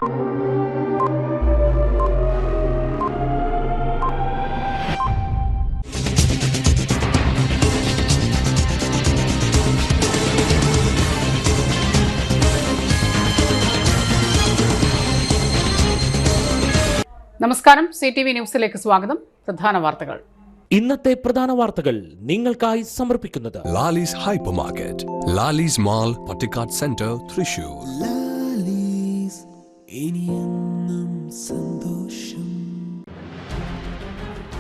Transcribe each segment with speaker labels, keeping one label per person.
Speaker 1: നമസ്കാരം, CTV ന്യൂസിലേക്ക് സ്വാഗതം. പ്രധാന വാർത്തകൾ.
Speaker 2: ഇന്നത്തെ പ്രധാന വാർത്തകൾ നിങ്ങൾക്കായി സമർപ്പിക്കുന്നത്
Speaker 3: Lalees hyper market, Lalees mall, Pattikkad centre, Thrissur.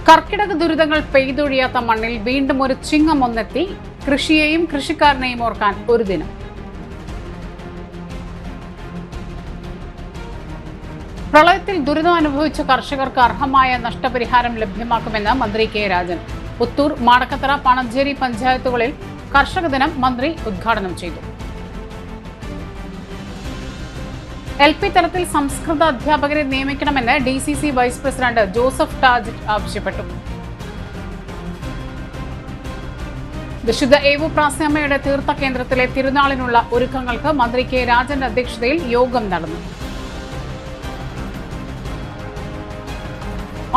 Speaker 1: കർക്കിടക ദുരിതങ്ങൾ പെയ്തൊഴിയാത്ത മണ്ണിൽ വീണ്ടും ഒരു ചിങ്ങം ഒന്നെത്തി. കൃഷിയെയും കൃഷിക്കാരനെയും ഓർക്കാൻ ഒരു ദിനം. പ്രളയത്തിൽ ദുരിതം അനുഭവിച്ച കർഷകർക്ക് അർഹമായ നഷ്ടപരിഹാരം ലഭ്യമാക്കുമെന്ന് മന്ത്രി കെ രാജൻ. പുത്തൂർ, മാടക്കത്തറ, പണഞ്ചേരി പഞ്ചായത്തുകളിൽ കർഷക ദിനം മന്ത്രി ഉദ്ഘാടനം ചെയ്തു. LP തലത്തിൽ സംസ്കൃത അധ്യാപകരെ നിയമിക്കണമെന്ന് DCC vice president Joseph Taj ആവശ്യപ്പെട്ടു. വിശുദ്ധ ഏവു പ്രാസ്യാമ്മയുടെ തീർത്ഥ കേന്ദ്രത്തിലെ തിരുനാളിനുള്ള ഒരുക്കങ്ങൾക്ക് മന്ത്രി കെ രാജന്റെ അധ്യക്ഷതയിൽ യോഗം നടന്നു.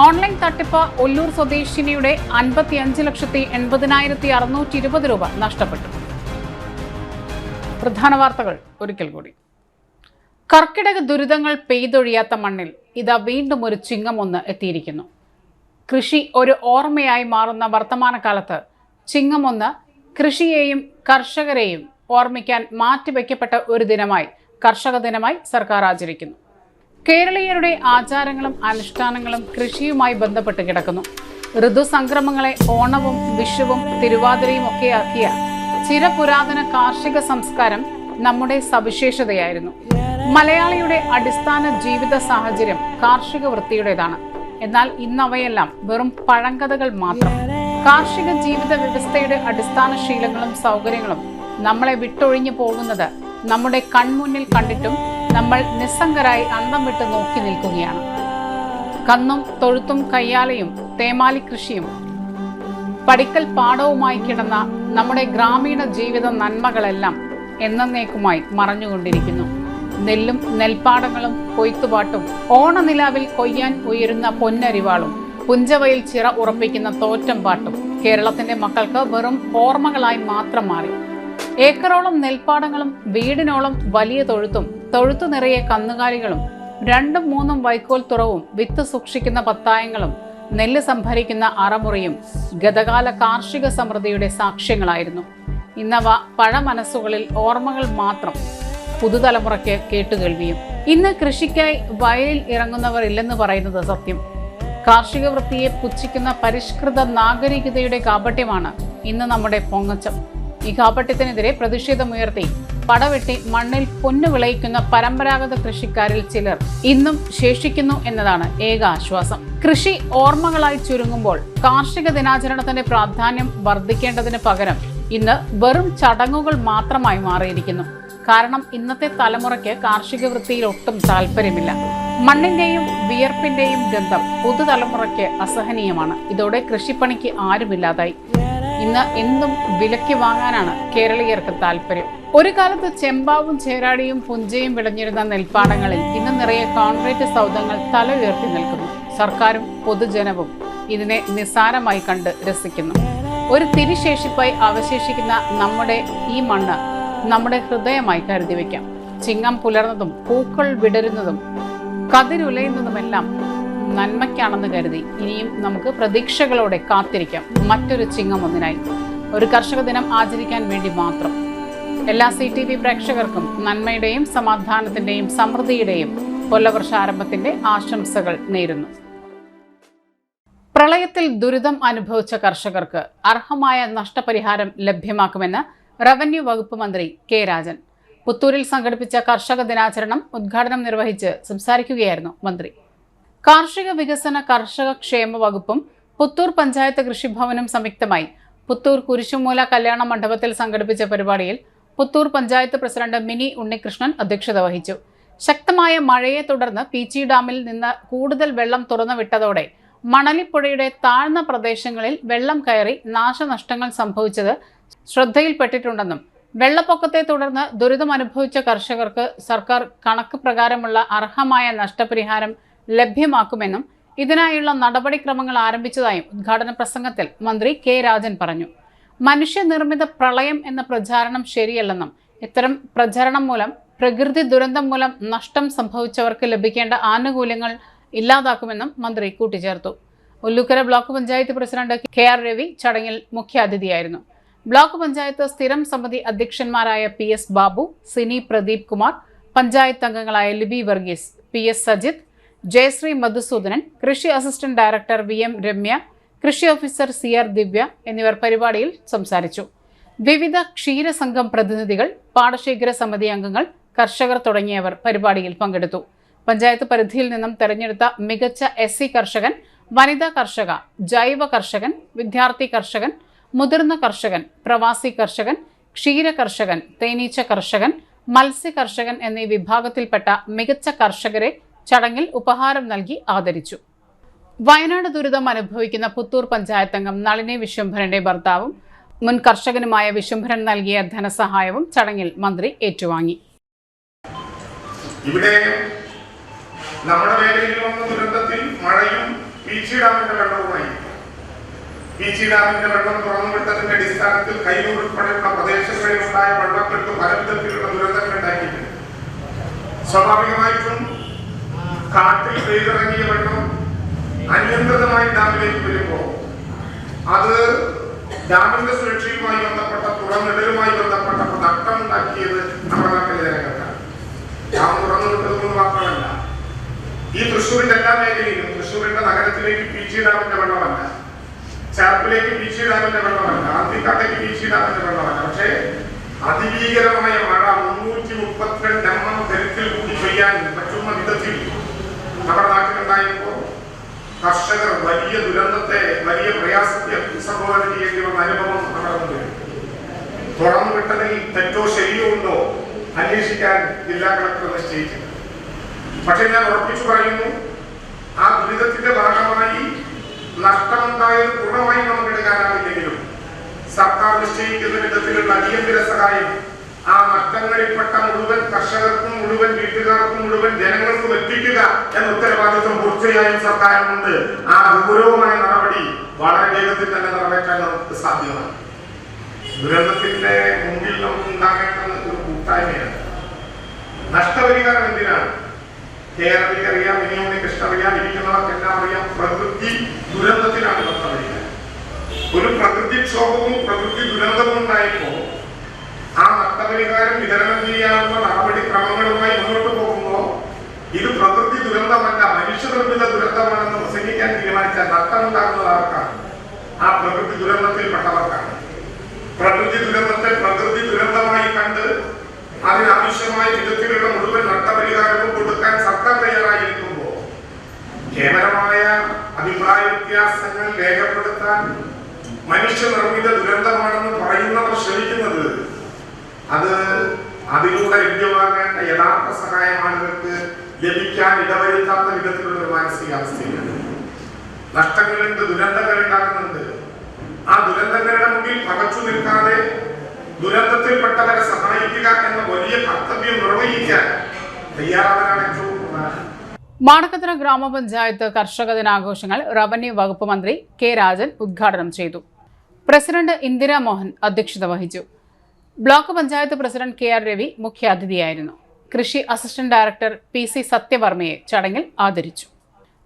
Speaker 1: ഓൺലൈൻ തട്ടിപ്പ് ഒല്ലൂർ സ്വദേശിനിയുടെ 55,80,620 രൂപ നഷ്ടപ്പെട്ടു. പ്രധാന വാർത്തകൾ ഒരിക്കൽ കൂടി. കർക്കിടക ദുരിതങ്ങൾ പെയ്തൊഴിയാത്ത മണ്ണിൽ ഇതാ വീണ്ടും ഒരു ചിങ്ങം ഒന്ന് എത്തിയിരിക്കുന്നു. കൃഷി ഒരു ഓർമ്മയായി മാറുന്ന വർത്തമാനകാലത്ത് ചിങ്ങം ഒന്ന് കൃഷിയെയും കർഷകരെയും ഓർമ്മിക്കാൻ മാറ്റിവെക്കപ്പെട്ട ഒരു ദിനമായി, കർഷക ദിനമായി സർക്കാർ ആചരിക്കുന്നു. കേരളീയരുടെ ആചാരങ്ങളും അനുഷ്ഠാനങ്ങളും കൃഷിയുമായി ബന്ധപ്പെട്ട് കിടക്കുന്നു. ഋതുസംക്രമങ്ങളെ ഓണവും വിഷുവും തിരുവാതിരയും ഒക്കെയാക്കിയ ചിരപുരാതന കാർഷിക സംസ്കാരം നമ്മുടെ സവിശേഷതയായിരുന്നു. മലയാളിയുടെ അടിസ്ഥാന ജീവിത സാഹചര്യം കാർഷിക വൃത്തിയുടേതാണ്. എന്നാൽ ഇന്നവയെല്ലാം വെറും പഴങ്കഥകൾ മാത്രം. കാർഷിക ജീവിത വ്യവസ്ഥയുടെ അടിസ്ഥാന ശീലങ്ങളും സൗകര്യങ്ങളും നമ്മളെ വിട്ടൊഴിഞ്ഞു പോകുന്നത് നമ്മുടെ കൺമുന്നിൽ കണ്ടിട്ടും നമ്മൾ നിസ്സംഗരായി അന്തം വിട്ട് നോക്കി നിൽക്കുകയാണ്. കന്നും തൊഴുത്തും കയ്യാലയും തേമാലി കൃഷിയും പടിക്കൽ പാടവുമായി കിടന്ന നമ്മുടെ ഗ്രാമീണ ജീവിത നന്മകളെല്ലാം എന്നേക്കുമായി മറഞ്ഞുകൊണ്ടിരിക്കുന്നു. നെല്ലും നെൽപ്പാടങ്ങളും കൊയ്ത്തുപാട്ടും ഓണനിലാവിൽ കൊയ്യാൻ ഉയരുന്ന പൊന്നരിവാളും പുഞ്ചവയിൽ ചിറ ഉറപ്പിക്കുന്ന തോറ്റം പാട്ടും കേരളത്തിന്റെ മക്കൾക്ക് വെറും ഓർമ്മകളായി മാത്രം മാറി. ഏക്കറോളം നെൽപ്പാടങ്ങളും വീടിനോളം വലിയ തൊഴുത്തും തൊഴുത്തു നിറയെ കന്നുകാലികളും 2-3 വൈക്കോൽ തുറവും വിത്ത് സൂക്ഷിക്കുന്ന പത്തായങ്ങളും നെല്ല് സംഭരിക്കുന്ന അറമുറിയും ഗതകാല കാർഷിക സമൃദ്ധിയുടെ സാക്ഷ്യങ്ങളായിരുന്നു. ഇന്നവ പഴമനസ്സുകളിൽ ഓർമ്മകൾ മാത്രം, പുതുതലമുറയ്ക്ക് കേട്ടുകേൾവിയും. ഇന്ന് കൃഷിക്കായി വയലിൽ ഇറങ്ങുന്നവർ ഇല്ലെന്ന് പറയുന്നത് സത്യം. കാർഷിക വൃത്തിയെ പുച്ഛിക്കുന്ന പരിഷ്കൃത നാഗരികതയുടെ കാപട്യമാണ് ഇന്ന് നമ്മുടെ പൊങ്ങച്ചം. ഈ കാപട്യത്തിനെതിരെ പ്രതിഷേധമുയർത്തി പടവെട്ടി മണ്ണിൽ പൊന്നു വിളയിക്കുന്ന പരമ്പരാഗത കൃഷിക്കാരിൽ ചിലർ ഇന്നും ശേഷിക്കുന്നു എന്നതാണ് ഏക ആശ്വാസം. കൃഷി ഓർമ്മകളായി ചുരുങ്ങുമ്പോൾ കാർഷിക ദിനാചരണത്തിന്റെ പ്രാധാന്യം വർദ്ധിക്കേണ്ടതിന് പകരം ഇന്ന് വെറും ചടങ്ങുകൾ മാത്രമായി മാറിയിരിക്കുന്നു. കാരണം ഇന്നത്തെ തലമുറയ്ക്ക് കാർഷിക വൃത്തിയിൽ ഒട്ടും താല്പര്യമില്ല. മണ്ണിന്റെയും വിയർപ്പിന്റെയും ഗന്ധം പുതുതലമുറയ്ക്ക് അസഹനീയമാണ്. ഇതോടെ കൃഷിപ്പണിക്ക് ആരുമില്ലാതായി. ഇന്ന് എന്തും വിലയ്ക്ക് വാങ്ങാനാണ് കേരളീയർക്ക് താല്പര്യം. ഒരു കാലത്ത് ചെമ്പാവും ചേരാടിയും പുഞ്ചയും വിളഞ്ഞിരുന്ന നെൽപ്പാടങ്ങളിൽ ഇന്ന് നിറയെ കോൺക്രീറ്റ് സൗധങ്ങൾ തല ഉയർത്തി നിൽക്കുന്നു. സർക്കാരും പൊതുജനവും ഇതിനെ നിസ്സാരമായി കണ്ട് രസിക്കുന്നു. ഒരു തിരിശേഷിപ്പായി അവശേഷിക്കുന്ന നമ്മുടെ ഈ മണ്ണ് നമ്മുടെ ഹൃദയമായി കരുതി വയ്ക്കാം. ചിങ്ങം പുലർന്നതും പൂക്കൾ വിടരുന്നതും കതിരുലയുന്നതുമെല്ലാം നന്മയ്ക്കാണെന്ന് കരുതി ഇനിയും നമുക്ക് പ്രതീക്ഷകളോടെ കാത്തിരിക്കാം മറ്റൊരു ചിങ്ങം ഒന്നിനായി, ഒരു കർഷക ദിനം ആചരിക്കാൻ വേണ്ടി മാത്രം. എല്ലാ CTV പ്രേക്ഷകർക്കും നന്മയുടെയും സമാധാനത്തിന്റെയും സമൃദ്ധിയുടെയും കൊല്ലവർഷാരംഭത്തിന്റെ ആശംസകൾ നേരുന്നു. പ്രളയത്തിൽ ദുരിതം അനുഭവിച്ച കർഷകർക്ക് അർഹമായ നഷ്ടപരിഹാരം ലഭ്യമാക്കുമെന്ന് റവന്യൂ വകുപ്പ് മന്ത്രി കെ രാജൻ. പുത്തൂരിൽ സംഘടിപ്പിച്ച കർഷക ദിനാചരണം ഉദ്ഘാടനം നിർവഹിച്ച് സംസാരിക്കുകയായിരുന്നു മന്ത്രി. കാർഷിക വികസന കർഷക ക്ഷേമ വകുപ്പും പുത്തൂർ പഞ്ചായത്ത് കൃഷിഭവനും സംയുക്തമായി പുത്തൂർ കുരിശുമൂല കല്യാണ മണ്ഡപത്തിൽ സംഘടിപ്പിച്ച പരിപാടിയിൽ പുത്തൂർ പഞ്ചായത്ത് പ്രസിഡന്റ് മിനി ഉണ്ണികൃഷ്ണൻ അധ്യക്ഷത വഹിച്ചു. ശക്തമായ മഴയെ തുടർന്ന് പീച്ചി ഡാമിൽ നിന്ന് കൂടുതൽ വെള്ളം തുറന്നുവിട്ടതോടെ മണലിപ്പുഴയുടെ താഴ്ന്ന പ്രദേശങ്ങളിൽ വെള്ളം കയറി നാശനഷ്ടങ്ങൾ സംഭവിച്ചത് ശ്രദ്ധയിൽപ്പെട്ടിട്ടുണ്ടെന്നും വെള്ളപ്പൊക്കത്തെ തുടർന്ന് ദുരിതം അനുഭവിച്ച കർഷകർക്ക് സർക്കാർ കണക്ക് പ്രകാരമുള്ള അർഹമായ നഷ്ടപരിഹാരം ലഭ്യമാക്കുമെന്നും ഇതിനായുള്ള നടപടിക്രമങ്ങൾ ആരംഭിച്ചതായും ഉദ്ഘാടന പ്രസംഗത്തിൽ മന്ത്രി കെ രാജൻ പറഞ്ഞു. മനുഷ്യനിർമ്മിത പ്രളയം എന്ന പ്രചാരണം ശരിയല്ലെന്നും ഇത്തരം പ്രചരണം മൂലം പ്രകൃതി ദുരന്തം മൂലം നഷ്ടം സംഭവിച്ചവർക്ക് ലഭിക്കേണ്ട ആനുകൂല്യങ്ങൾ ഇല്ലാതാക്കുമെന്നും മന്ത്രി കൂട്ടിച്ചേർത്തു. Ullukkara block panchayat president KR Ravi ചടങ്ങിൽ മുഖ്യാതിഥിയായിരുന്നു. ബ്ലോക്ക് പഞ്ചായത്ത് സ്ഥിരം സമിതി അധ്യക്ഷന്മാരായ PS ബാബു, സിനി പ്രദീപ് കുമാർ, പഞ്ചായത്ത് അംഗങ്ങളായ ലിബി വർഗീസ്, PS സജിത്, ജയശ്രീ മധുസൂദനൻ, കൃഷി അസിസ്റ്റന്റ് ഡയറക്ടർ VM രമ്യ, കൃഷി ഓഫീസർ CR ദിവ്യ എന്നിവർ പരിപാടിയിൽ സംസാരിച്ചു. വിവിധ ക്ഷീരസംഘം പ്രതിനിധികൾ, പാടശേഖര സമിതി അംഗങ്ങൾ, കർഷകർ തുടങ്ങിയവർ പരിപാടിയിൽ പങ്കെടുത്തു. പഞ്ചായത്ത് പരിധിയിൽ നിന്നും തെരഞ്ഞെടുത്ത മികച്ച SC കർഷകൻ, വനിതാ കർഷക, ജൈവ കർഷകൻ, വിദ്യാർത്ഥി കർഷകൻ, മുതിർന്ന കർഷകൻ, പ്രവാസി കർഷകൻ, ക്ഷീര കർഷകൻ, തേനീച്ച കർഷകൻ, മത്സ്യ കർഷകൻ എന്നീ വിഭാഗത്തിൽപ്പെട്ട മികച്ച കർഷകരെ ചടങ്ങിൽ ഉപഹാരം നൽകി ആദരിച്ചു. വയനാട് ദുരിതം അനുഭവിക്കുന്ന പുത്തൂർ പഞ്ചായത്ത് അംഗം നളിനി വിശ്വംഭരന്റെ ഭർത്താവും മുൻ കർഷകനുമായ വിശ്വംഭരൻ നൽകിയ ധനസഹായവും ചടങ്ങിൽ മന്ത്രി ഏറ്റുവാങ്ങി.
Speaker 4: ഇവിടെ നമ്മുടെ മേഖലയിൽ വന്ന ദുരന്തത്തിൽ മഴയും പീച്ചി ഡാമിന്റെ വെള്ളവുമായി പീച്ചി ഡാമിന്റെ വെള്ളം തുറന്നുവിട്ടതിന്റെ അടിസ്ഥാനത്തിൽ കൈയൂർ ഉൾപ്പെടെയുള്ള പ്രദേശങ്ങളിൽ ഉണ്ടായ വെള്ളക്കെട്ട് പല വിധത്തിലുള്ള ദുരന്തങ്ങൾ ഉണ്ടാക്കിയിട്ടുണ്ട്. സ്വാഭാവികമായിട്ടും കാട്ടിൽ പെയ്തിറങ്ങിയ വെള്ളം അനിയന്ത്രിതമായി ഡാമിലേക്ക് വരുമ്പോൾ അത് ഡാമിന്റെ സുരക്ഷയുമായി ബന്ധപ്പെട്ട തുറന്നിടലുമായി ബന്ധപ്പെട്ട നഷ്ടമുണ്ടാക്കിയത് നമ്മുടെ നാട്ടിലെ ജനങ്ങൾക്കാണ്. ഡാം തുറന്നുവിട്ടതുകൊണ്ട് മാത്രമല്ല, ഈ തൃശ്ശൂരിന്റെ എല്ലാ മേഖലയിലും തൃശ്ശൂരിന്റെ നഗരത്തിലേക്ക് പീച്ചി ഡാമിന്റെ വെള്ളമല്ല, ചാപ്പിലേക്ക് പീച്ചി ഡാമിന്റെ വെള്ളമല്ല, ആന്തിക്കാട്ടേക്ക് പീച്ചി ഡാമിന്റെ വെള്ളമല്ല, പക്ഷേ അതിഭീകരമായ മഴ 332 mm കരുത്തിൽ കൂടി പെയ്യാൻ പറ്റുന്ന വിധത്തിൽ നമ്മുടെ നാട്ടിലുണ്ടായപ്പോൾ കർഷകർ വലിയ ദുരന്തത്തെ, വലിയ പ്രയാസത്തെ അഭിസംബോധന ചെയ്യേണ്ടി വന്ന അനുഭവം നമ്മുടെ മുമ്പിൽ. തുറന്നുവിട്ടതിൽ തെറ്റോ ശരിയോ ഉണ്ടോ അന്വേഷിക്കാൻ ജില്ലാ കളക്ടർ നിശ്ചയിച്ചിട്ടുണ്ട്. പക്ഷെ ഞാൻ ഉറപ്പിച്ചു പറയുന്നു, ആ ദുരിതത്തിന്റെ ഭാഗമായി നഷ്ടമുണ്ടായത് പൂർണ്ണമായി നമുക്ക് എടുക്കാനാവില്ലെങ്കിലും സർക്കാർ നിശ്ചയിക്കുന്ന വിധത്തിലുള്ള അടിയന്തര സഹായം ആ നഷ്ടങ്ങളിൽപ്പെട്ട മുഴുവൻ കർഷകർക്കും മുഴുവൻ വീട്ടുകാർക്കും മുഴുവൻ ജനങ്ങൾക്കും എത്തിക്കുക എന്ന ഉത്തരവാദിത്വം തീർച്ചയായും സർക്കാരിനുണ്ട്. ആ ഗൗരവമായ നടപടി വളരെ വേഗത്തിൽ തന്നെ നിറവേറ്റാൻ നമുക്ക് സാധ്യമാണ്. ദുരന്തത്തിന്റെ മുമ്പിൽ നമുക്ക് ഉണ്ടാകേണ്ടത് ഒരു കൂട്ടായ്മയാണ്. നഷ്ടപരിഹാരം എന്തിനാണ്? കേരളത്തിൽ അറിയാം, ഇനിയൊന്ന് കൃഷ്ണറിയാം, ഇരിക്കുന്നവർക്കെല്ലാം അറിയാം, പ്രകൃതി ദുരന്തത്തിലാണ് നഷ്ടപരിഹാരം. ഒരു പ്രകൃതിക്ഷോഭവും പ്രകൃതി ദുരന്തവും ഉണ്ടായപ്പോൾ ആ നഷ്ടപരിഹാരം വിതരണം ചെയ്യാനുള്ള നടപടിക്രമങ്ങളുമായി മുന്നോട്ട് പോകുമ്പോൾ ഇത് പ്രകൃതി ദുരന്തമല്ല, മനുഷ്യനിർമ്മിത ദുരന്തമാണെന്ന് പ്രസംഗിക്കാൻ തീരുമാനിച്ചാൽ നഷ്ടമുണ്ടാകുന്നത് ആർക്കാണ്? ആ പ്രകൃതി ദുരന്തത്തിൽപ്പെട്ടവർക്കാണ്. പ്രകൃതി ദുരന്തത്തെ പ്രകൃതി ദുരന്തമായി കണ്ട് അതിനാവശ്യമായ വിധത്തിലുള്ള മുഴുവൻ നഷ്ടപരിഹാരവും കൊടുക്കാൻ സർക്കാർ തയ്യാറായിരിക്കുമ്പോൾ കേവലമായ അഭിപ്രായ വ്യത്യാസങ്ങൾ രേഖപ്പെടുത്താൻ മനുഷ്യനിർമ്മിത ദുരന്തമാണെന്ന് പറയുന്നവർ ശ്രമിക്കുന്നത് അത് അതിലൂടെ ലഭ്യമാകേണ്ട യഥാർത്ഥ സഹായം ആളുകൾക്ക് ലഭിക്കാൻ ഇടവരുത്താത്ത വിധത്തിലുള്ള ഒരു മാനസികാവസ്ഥയാണ്. നഷ്ടങ്ങളുണ്ട്, ദുരന്തങ്ങൾ ഉണ്ടാകുന്നുണ്ട്. ആ ദുരന്തങ്ങളുടെ മുന്നിൽ പകച്ചു നിൽക്കാതെ ദുരന്തത്തിൽപ്പെട്ടവരെ സഹായിക്കുക എന്ന വലിയ കർത്തവ്യം നിർവഹിക്കാൻ തയ്യാറാവലാണ് ഏറ്റവും പ്രധാനം.
Speaker 1: മാടക്കത്തറ ഗ്രാമപഞ്ചായത്ത് കർഷക ദിനാഘോഷങ്ങൾ റവന്യൂ വകുപ്പ് മന്ത്രി കെ രാജൻ ഉദ്ഘാടനം ചെയ്തു. പ്രസിഡന്റ് ഇന്ദിരാ മോഹൻ അധ്യക്ഷത വഹിച്ചു. Block panchayat president KR Ravi മുഖ്യാതിഥിയായിരുന്നു. കൃഷി അസിസ്റ്റന്റ് ഡയറക്ടർ PC സത്യവർമ്മയെ ചടങ്ങിൽ ആദരിച്ചു.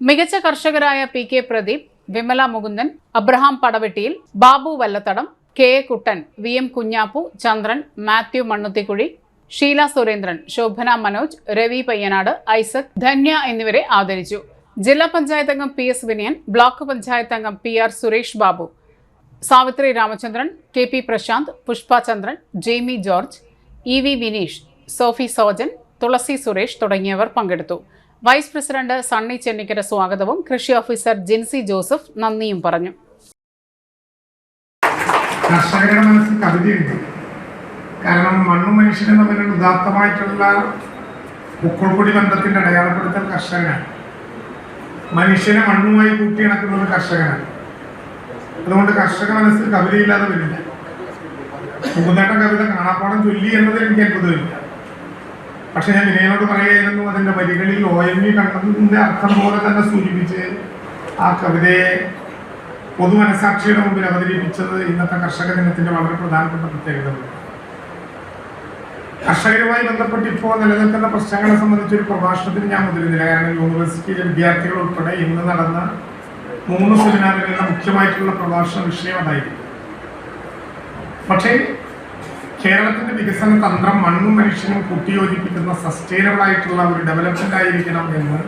Speaker 1: മികച്ച കർഷകരായ PK Pradeep, Vimala Mukundan, Abraham Padavettiyil, Babu Vallathadam, KA Kuttan, VM Kunjappu, Chandran, Mathew Mannuthikuzhi, Sheela Surendran, Shobhana Manoj, Ravi Payyanad, Isaac, Dhanya എന്നിവരെ ആദരിച്ചു. ജില്ലാ പഞ്ചായത്ത് അംഗം PS വിനയൻ, ബ്ലോക്ക് പഞ്ചായത്ത് അംഗം PR സുരേഷ് ബാബു, സാവിത്രി രാമചന്ദ്രൻ, KP പ്രശാന്ത്, പുഷ്പ ചന്ദ്രൻ, ജെയ്മി ജോർജ്, EV വിനീഷ്, സോഫി സോജൻ, തുളസി സുരേഷ് തുടങ്ങിയവർ പങ്കെടുത്തു. വൈസ് പ്രസിഡന്റ് സണ്ണി ചെന്നിക്കര സ്വാഗതവും കൃഷി ഓഫീസർ ജിൻസി ജോസഫ് നന്ദിയും പറഞ്ഞു.
Speaker 4: കർഷകരുടെ മനസ്സിൽ കവിതയുണ്ട്. കാരണം മണ്ണും മനുഷ്യനും തമ്മിലുള്ള ഉദാത്തമായിട്ടുള്ള ഉൾക്കൊടി ബന്ധത്തിന്റെ അടയാളപ്പെടുത്തൽ കർഷകനാണ്. മനുഷ്യനെ മണ്ണുമായി കൂട്ടിയിണക്കുന്നത് കർഷകനാണ്. അതുകൊണ്ട് കർഷക മനസ്സിൽ കവിതയില്ലാതെ വരില്ല. സുകുന്നേട്ടൻ കവിത കാണാപ്പാടം ചൊല്ലി എന്നതിൽ എനിക്ക് അത്ഭുതമില്ല. പക്ഷെ ഞാൻ വിനയനോട് പറയുകയായിരുന്നു, അതിൻ്റെ വരികളിൽ ONV കണ്ടതിൻ്റെ അർത്ഥം പോലെ തന്നെ സൂചിപ്പിച്ച് ആ കവിതയെ പൊതുമനസാക്ഷിയുടെ മുമ്പിൽ അവതരിപ്പിച്ചത് ഇന്നത്തെ കർഷക ദിനത്തിന്റെ വളരെ പ്രധാനപ്പെട്ട പ്രത്യേകതയാണ്. കർഷകരുമായി ബന്ധപ്പെട്ട് ഇപ്പോൾ നിലനിൽക്കുന്ന പ്രശ്നങ്ങളെ സംബന്ധിച്ചൊരു പ്രഭാഷണത്തിന് ഞാൻ മുതിരുന്നില്ല. കാരണം യൂണിവേഴ്സിറ്റിയിലെ വിദ്യാർത്ഥികൾ ഉൾപ്പെടെ ഇന്ന് നടന്ന 3 സെമിനാറുകളുടെ മുഖ്യമായിട്ടുള്ള പ്രഭാഷണ വിഷയം അതായിരിക്കും. പക്ഷേ കേരളത്തിന്റെ വികസന തന്ത്രം മണ്ണും മനുഷ്യനും കൂട്ടിയോജിപ്പിക്കുന്ന സസ്റ്റൈനബിൾ ആയിട്ടുള്ള ഒരു ഡെവലപ്മെന്റ് ആയിരിക്കണം എന്ന്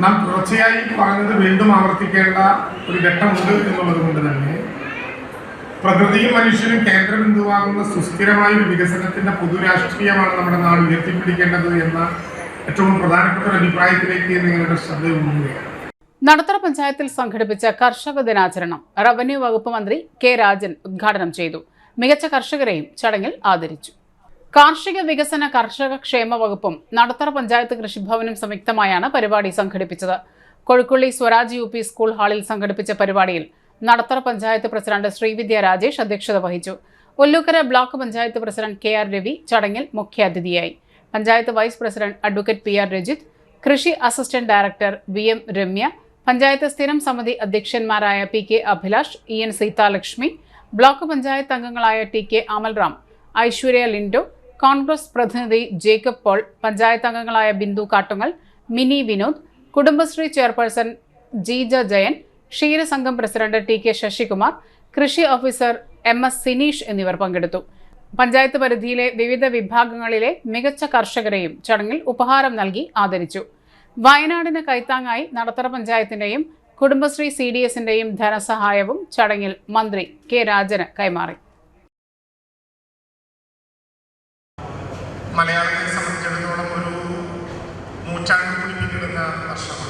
Speaker 4: നാം തുടർച്ചയായി പറഞ്ഞത് വീണ്ടും ആവർത്തിക്കേണ്ട ഒരു ഘട്ടമുണ്ട് എന്നുള്ളത് കൊണ്ട് തന്നെ പ്രകൃതിയും മനുഷ്യനും കേന്ദ്രബിന്ദുവാകുന്ന സുസ്ഥിരമായ ഒരു വികസനത്തിന്റെ പൊതുരാഷ്ട്രീയമാണ് നമ്മുടെ നാട് ഉയർത്തിപ്പിടിക്കേണ്ടത് എന്ന ഏറ്റവും പ്രധാനപ്പെട്ട ഒരു അഭിപ്രായത്തിലേക്ക് നിങ്ങളുടെ ശ്രദ്ധ കൊണ്ടുവരികയാണ്.
Speaker 1: നടത്തറ പഞ്ചായത്തിൽ സംഘടിപ്പിച്ച കർഷക ദിനാചരണം റവന്യൂ വകുപ്പ് മന്ത്രി കെ രാജൻ ഉദ്ഘാടനം ചെയ്തു. മികച്ച കർഷകരെയും ചടങ്ങിൽ ആദരിച്ചു. കാർഷിക വികസന കർഷക ക്ഷേമ വകുപ്പും നടത്തറ പഞ്ചായത്ത് കൃഷിഭവനും സംയുക്തമായാണ് പരിപാടി സംഘടിപ്പിച്ചത്. കൊഴുക്കുള്ളി സ്വരാജ് UP സ്കൂൾ ഹാളിൽ സംഘടിപ്പിച്ച പരിപാടിയിൽ നടത്തറ പഞ്ചായത്ത് പ്രസിഡന്റ് ശ്രീവിദ്യ രാജേഷ് അധ്യക്ഷത വഹിച്ചു. Ollukkara block panchayat president KR Ravi ചടങ്ങിൽ മുഖ്യാതിഥിയായി. Panchayat vice president advocate PR Rajith, കൃഷി assistant director VM Ramya, panchayat സ്ഥിരം സമിതി അധ്യക്ഷന്മാരായ PK Abhilash, EN Seethalakshmi, block panchayat അംഗങ്ങളായ TK അമൽറാം, ഐശ്വര്യ ലിൻഡോ, കോൺഗ്രസ് പ്രതിനിധി ജേക്കബ് പോൾ, പഞ്ചായത്ത് അംഗങ്ങളായ ബിന്ദു കാട്ടുങ്ങൽ, മിനി വിനോദ്, കുടുംബശ്രീ ചെയർപേഴ്സൺ ജീജ ജയൻ, ക്ഷീരസംഘം പ്രസിഡന്റ് TK ശശികുമാർ, കൃഷി ഓഫീസർ MS സിനീഷ് എന്നിവർ പങ്കെടുത്തു. പഞ്ചായത്ത് പരിധിയിലെ വിവിധ വിഭാഗങ്ങളിലെ മികച്ച കർഷകരെയും ചടങ്ങിൽ ഉപഹാരം നൽകി ആദരിച്ചു. വയനാടിന് കൈത്താങ്ങായി നടത്തറ പഞ്ചായത്തിന്റെയും കുടുംബശ്രീ CDSന്റെയും ധനസഹായവും ചടങ്ങിൽ മന്ത്രി കെ രാജന് കൈമാറി.
Speaker 4: മലയാളത്തെ സംബന്ധിച്ചിടത്തോളം ഒരു നൂറ്റാണ്ട് കൂടി പിന്നിടുന്ന വർഷമാണ്.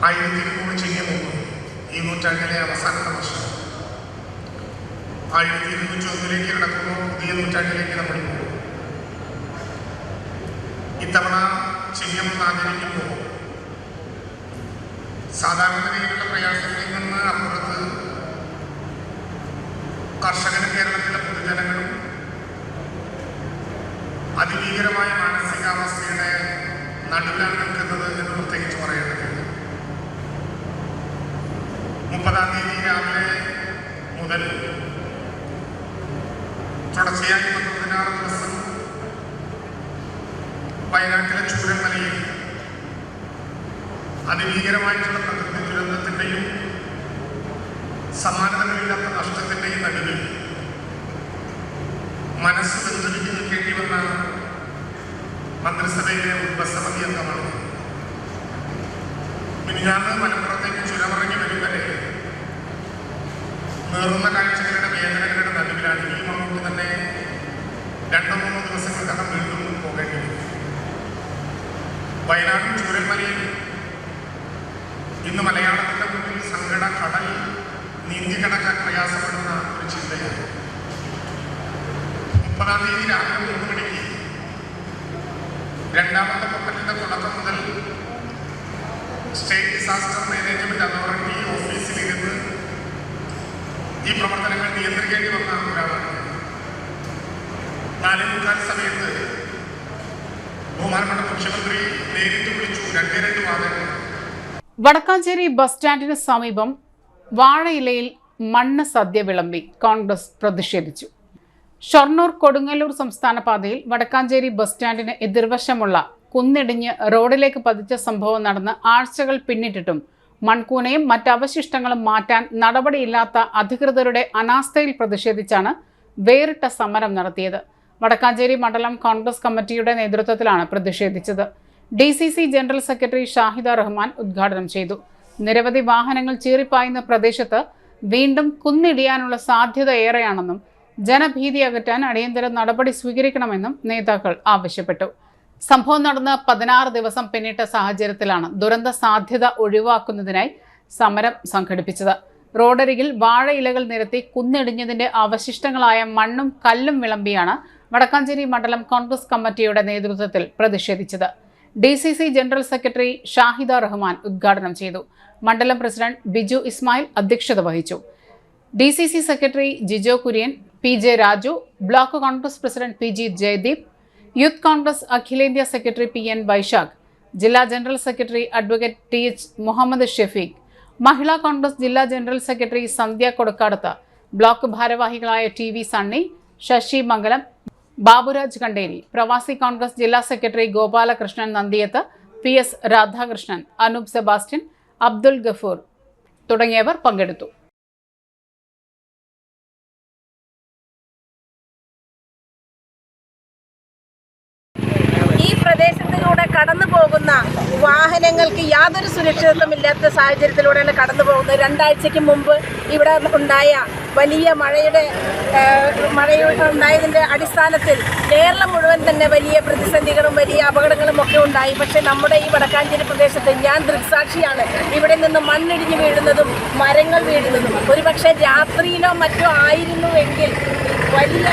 Speaker 4: 1200 ചിങ്ങമൂന്ന് ഈ നൂറ്റാണ്ടിലെ അവസാനത്തെ വർഷം. 1201 കിടക്കുമ്പോൾ പുതിയ നൂറ്റാണ്ടിലേക്ക് നമ്മൾ പോകും. ഇത്തവണ ചിങ്ങം ആചരിക്കുമ്പോൾ സാധാരണ രീതിയിലുള്ള പ്രയാസങ്ങളിൽ നിന്ന് അപ്പുറത്ത് കർഷകരും കേരളത്തിലെ പൊതുജനങ്ങളും അതിഭീകരമായ മാനസികാവസ്ഥയുടെ നടുവിലാണ് നിൽക്കുന്നത് എന്ന് പ്രത്യേകിച്ച് പറയേണ്ടതില്ല. 30-ാം തീയതി രാവിലെ മുതൽ തുടർച്ചയായി 16 ദിവസം വയനാട്ടിലെ ചൂരന്മലയിൽ അതിഭീകരമായിട്ടുള്ള പ്രകൃതി ദുരന്തത്തിൻ്റെയും സമാനതകളില്ലാത്ത നഷ്ടത്തിൻ്റെയും നടുവിൽ മനസ്സ് ബന്ധുവിക്ക് നിൽക്കേണ്ടി വന്ന മന്ത്രിസഭയിലെ ഉപസമിതി അംഗമാണ്. മിനിഞ്ഞാന്ന് മലപ്പുറത്തേക്ക് ചുരമിറങ്ങി വരും വരെ നേറുന്ന കാഴ്ചകളുടെ വേദനകളുടെ നടുവിലാണ്. ഇനിയും നമുക്ക് തന്നെ 2-3 ദിവസങ്ങൾക്കകം വീണ്ടും പോകേണ്ടി വരും. വയനാടും ചൂരന്മലയും ഇന്ന് മലയാളത്തിന്റെ മുന്നിൽ സങ്കട കടൽ നീന്തി കിടക്കാൻ പ്രയാസപ്പെടുന്ന ഒരു ചിന്തയാണ്. 30-ാം തീയതി രാവിലെ 3 മണിക്ക് രണ്ടാമത്തെ പൊട്ടലിന്റെ തുടക്കം മുതൽ സ്റ്റേറ്റ് ഡിസാസ്റ്റർ മാനേജ്മെന്റ് അതോറിറ്റി ഓഫീസിലിരുന്ന് ഈ പ്രവർത്തനങ്ങൾ നിയന്ത്രിക്കേണ്ടി വന്ന ഒരാളാണ്. 4:45 സമയത്ത് ബഹുമാനപ്പെട്ട മുഖ്യമന്ത്രി നേരിട്ട് വിളിച്ചു 2 വാദങ്ങൾ.
Speaker 1: വടക്കാഞ്ചേരി ബസ് സ്റ്റാൻഡിന് സമീപം വാഴയിലയിൽ മണ്ണ് സദ്യ വിളമ്പി കോൺഗ്രസ് പ്രതിഷേധിച്ചു. ഷൊർണൂർ കൊടുങ്ങല്ലൂർ സംസ്ഥാന പാതയിൽ വടക്കാഞ്ചേരി ബസ് സ്റ്റാൻഡിന് എതിർവശമുള്ള കുന്നിടിഞ്ഞ് റോഡിലേക്ക് പതിച്ച സംഭവം നടന്ന് ആഴ്ചകൾ പിന്നിട്ടിട്ടും മൺകൂനയും മറ്റവശിഷ്ടങ്ങളും മാറ്റാൻ നടപടിയില്ലാത്ത അധികൃതരുടെ അനാസ്ഥയിൽ പ്രതിഷേധിച്ചാണ് വേറിട്ട സമരം നടത്തിയത്. വടക്കാഞ്ചേരി മണ്ഡലം കോൺഗ്രസ് കമ്മിറ്റിയുടെ നേതൃത്വത്തിലാണ് പ്രതിഷേധിച്ചത്. DCC general secretary Shahida Rahman ഉദ്ഘാടനം ചെയ്തു. നിരവധി വാഹനങ്ങൾ ചീറിപ്പായുന്ന പ്രദേശത്ത് വീണ്ടും കുന്നിടിയാനുള്ള സാധ്യത ഏറെയാണെന്നും ജനഭീതി അകറ്റാൻ അടിയന്തര നടപടി സ്വീകരിക്കണമെന്നും നേതാക്കൾ ആവശ്യപ്പെട്ടു. സംഭവം നടന്ന് 16 ദിവസം പിന്നിട്ട സാഹചര്യത്തിലാണ് ദുരന്ത സാധ്യത ഒഴിവാക്കുന്നതിനായി സമരം സംഘടിപ്പിച്ചത്. റോഡരികിൽ വാഴയിലകൾ നിരത്തി കുന്നിടിഞ്ഞതിന്റെ അവശിഷ്ടങ്ങളായ മണ്ണും കല്ലും വിളമ്പിയാണ് വടക്കാഞ്ചേരി മണ്ഡലം കോൺഗ്രസ് കമ്മിറ്റിയുടെ നേതൃത്വത്തിൽ പ്രതിഷേധിച്ചത്. DCC general secretary Shahida Rahman ഉദ്ഘാടനം ചെയ്തു. മണ്ഡലം പ്രസിഡന്റ് ബിജു ഇസ്മായിൽ അധ്യക്ഷത വഹിച്ചു. DCC secretary Jijo Kurian, PJ Raju, block Congress president PG Jayadeep, youth Congress അഖിലേന്ത്യാ സെക്രട്ടറി PN വൈശാഖ്, ജില്ലാ general secretary advocate TH Muhammad Shefeeq, Mahila Congress ജില്ലാ general secretary Sandhya Kodakkadath, block ഭാരവാഹികളായ TV സണ്ണി, ശശി മംഗലം, ബാബുരാജ് കണ്ടേരി, പ്രവാസി കോൺഗ്രസ് ജില്ലാ secretary Gopalakrishnan Nandiyath, PS Radhakrishnan, Anoop Sebastian, Abdul Gafoor തുടങ്ങിയവർ പങ്കെടുത്തു.
Speaker 5: ഈ പ്രദേശത്തിലൂടെ കടന്നു പോകുന്ന വാഹനങ്ങൾക്ക് യാതൊരു സുരക്ഷിതത്വമില്ലാത്ത സാഹചര്യത്തിലൂടെയാണ് കടന്നു പോകുന്നത്. 2 ആഴ്ചയ്ക്ക് മുമ്പ് ഇവിടെ ഉണ്ടായ വലിയ മഴയുണ്ടായതിൻ്റെ അടിസ്ഥാനത്തിൽ കേരളം മുഴുവൻ തന്നെ വലിയ പ്രതിസന്ധികളും വലിയ അപകടങ്ങളും ഒക്കെ ഉണ്ടായി. പക്ഷേ നമ്മുടെ ഈ വടക്കാഞ്ചേരി പ്രദേശത്ത് ഞാൻ ദൃക്സാക്ഷിയാണ്. ഇവിടെ നിന്ന് മണ്ണിടിഞ്ഞ് വീഴുന്നതും മരങ്ങൾ വീഴുന്നതും. ഒരുപക്ഷെ രാത്രിയിലോ മറ്റോ ആയിരുന്നുവെങ്കിൽ വലിയ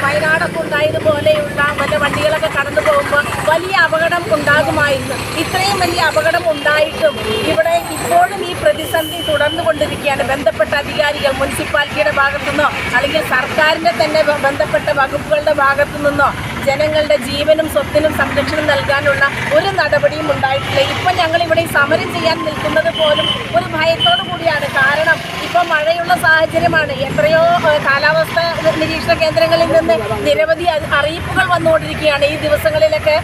Speaker 5: വയനാടൊക്കെ ഉണ്ടായതുപോലെയുള്ള വല്ല വണ്ടികളൊക്കെ കടന്നു പോകുമ്പോൾ വലിയ അപകടം ഉണ്ടാകുമായിരുന്നു. ഇത്രയും വലിയ അപകടം ഉണ്ടായിട്ടും ഇവിടെ ഇപ്പോഴും ഈ പ്രതിസന്ധി തുടർന്നുകൊണ്ടിരിക്കുകയാണ്. ബന്ധപ്പെട്ട അധികാരികൾ മുനിസിപ്പാലിറ്റിയുടെ ഭാഗത്തുനിന്നോ അല്ലെങ്കിൽ സർക്കാരിൻ്റെ തന്നെ ബന്ധപ്പെട്ട വകുപ്പുകളുടെ ഭാഗത്തു നിന്നോ ജനങ്ങളുടെ ജീവനും സ്വത്തിനും സംരക്ഷണം നൽകാനുള്ള ഒരു നടപടിയും ഉണ്ടായിട്ടില്ല. ഇപ്പം ഞങ്ങളിവിടെ സമരം ചെയ്യാൻ നിൽക്കുന്നത് പോലും ഒരു ഭയത്തോടു കൂടിയാണ്. കാരണം ഇപ്പോൾ മഴയുള്ള സാഹചര്യമാണ്. എത്രയോ കാലാവസ്ഥ നിരീക്ഷണ കേന്ദ്രങ്ങളിൽ നിന്ന് നിരവധി അറിയിപ്പുകൾ വന്നുകൊണ്ടിരിക്കുകയാണ്. ഈ ദിവസങ്ങളിലൊക്കെ